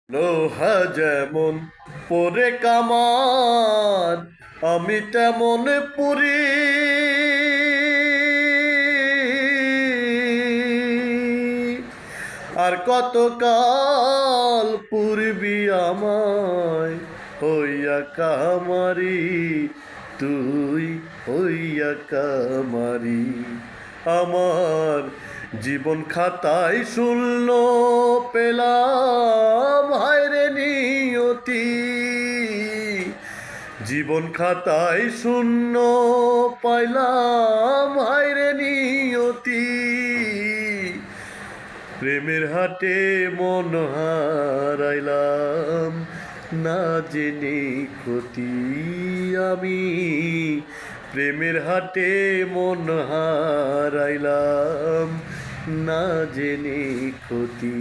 লোহা যেমন পরে কামান, আমি তেমন পুরি। আর কতকাল পুরবি আমায় হইয়া কামারি, তুই হইয়া কামারি। আমার জীবন খাতায় শূন্য পেলাম, হায়রে নিয়তি। জীবন খাতায় শূন্য পাইলাম, হায়রে নিয়তি। প্রেমের হাটে মন হারাইলাম, না জেনে ক্ষতি আমি। প্রেমের হাটে মন হারাইলাম, না জেনে ক্ষতি।